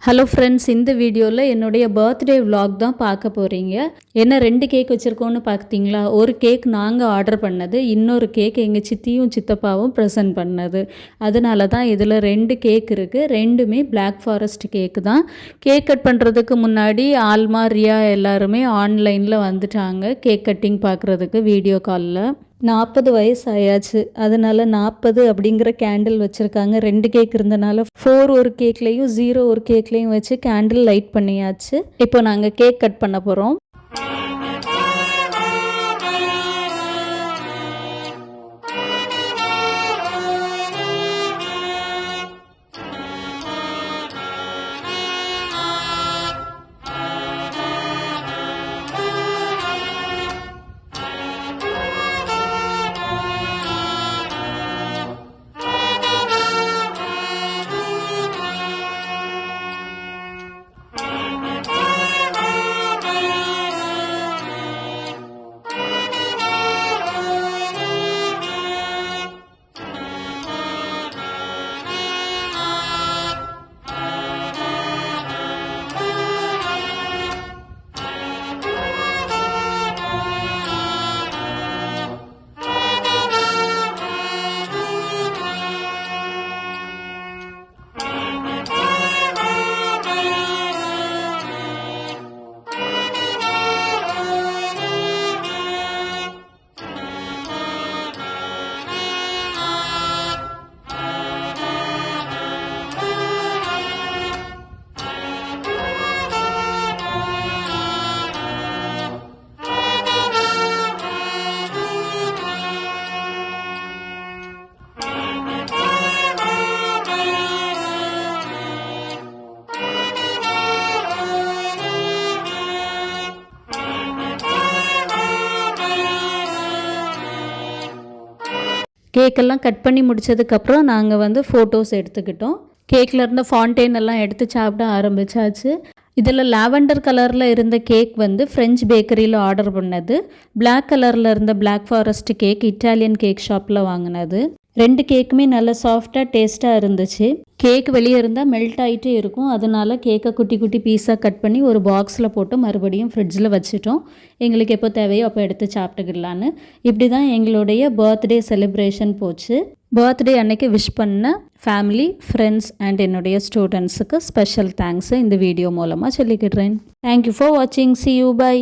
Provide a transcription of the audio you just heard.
Hello friends, இந்த வீடியோவில் என்னுடைய பர்த்டே vlog தான் பார்க்க போகிறீங்க. என்ன 2 கேக் வச்சுருக்கோன்னு பார்த்தீங்களா? ஒரு கேக் நாங்கள் ஆர்டர் பண்ணது, இன்னொரு கேக் எங்கள் சித்தியும் சித்தப்பாவும் ப்ரெசென்ட் பண்ணது. அதனால தான் இதில் 2 கேக் இருக்குது. ரெண்டுமே பிளாக் ஃபாரஸ்ட் கேக்கு தான். கேக் கட் பண்ணுறதுக்கு முன்னாடி ஆல்மா, ரியா எல்லாருமே ஆன்லைனில் வந்துட்டாங்க கேக் கட்டிங் பார்க்குறதுக்கு வீடியோ காலில். 40 வயசு ஆயாச்சு. அதனால் 40 அப்படிங்கிற கேண்டில் வச்சுருக்காங்க. 2 கேக் இருந்தனால 4 ஒரு கேக்லேயும் 0 ஒரு கேக்லேயும் வச்சு கேண்டில் லைட் பண்ணியாச்சு. இப்போ நாங்கள் கேக் கட் பண்ண போகிறோம். கேக்கெல்லாம் கட் பண்ணி முடித்ததுக்கப்புறம் நாங்கள் ஃபோட்டோஸ் எடுத்துக்கிட்டோம். கேக்கில் இருந்த ஃபாண்டெயின் எல்லாம் எடுத்து சாப்பிட ஆரம்பித்தாச்சு. இதில் லாவெண்டர் கலரில் இருந்த கேக் ஃப்ரெஞ்ச் பேக்கரியில் ஆர்டர் பண்ணது. பிளாக் கலரில் இருந்த black forest cake Italian cake ஷாப்பில் வாங்கினது. 2 கேக்குமே நல்ல சாஃப்டாக டேஸ்ட்டாக இருந்துச்சு. கேக் வெளியே இருந்தால் மெல்ட் ஆகிட்டே இருக்கும். அதனால் கேக்கை குட்டி குட்டி பீஸாக கட் பண்ணி ஒரு பாக்ஸில் போட்டு மறுபடியும் ஃப்ரிட்ஜில் வச்சுட்டோம். எங்களுக்கு எப்போ தேவையோ அப்போ எடுத்து சாப்பிட்டுக்கிடலான்னு. இப்படி தான் எங்களுடைய பர்த்டே செலிப்ரேஷன் போச்சு. பர்த்டே அன்னைக்கு விஷ் பண்ண ஃபேமிலி, ஃப்ரெண்ட்ஸ் அண்ட் என்னுடைய ஸ்டூடெண்ட்ஸுக்கு ஸ்பெஷல் தேங்க்ஸை இந்த வீடியோ மூலமாக சொல்லிக்கிடுறேன். தேங்க்யூ ஃபார் வாட்சிங். See you. Bye.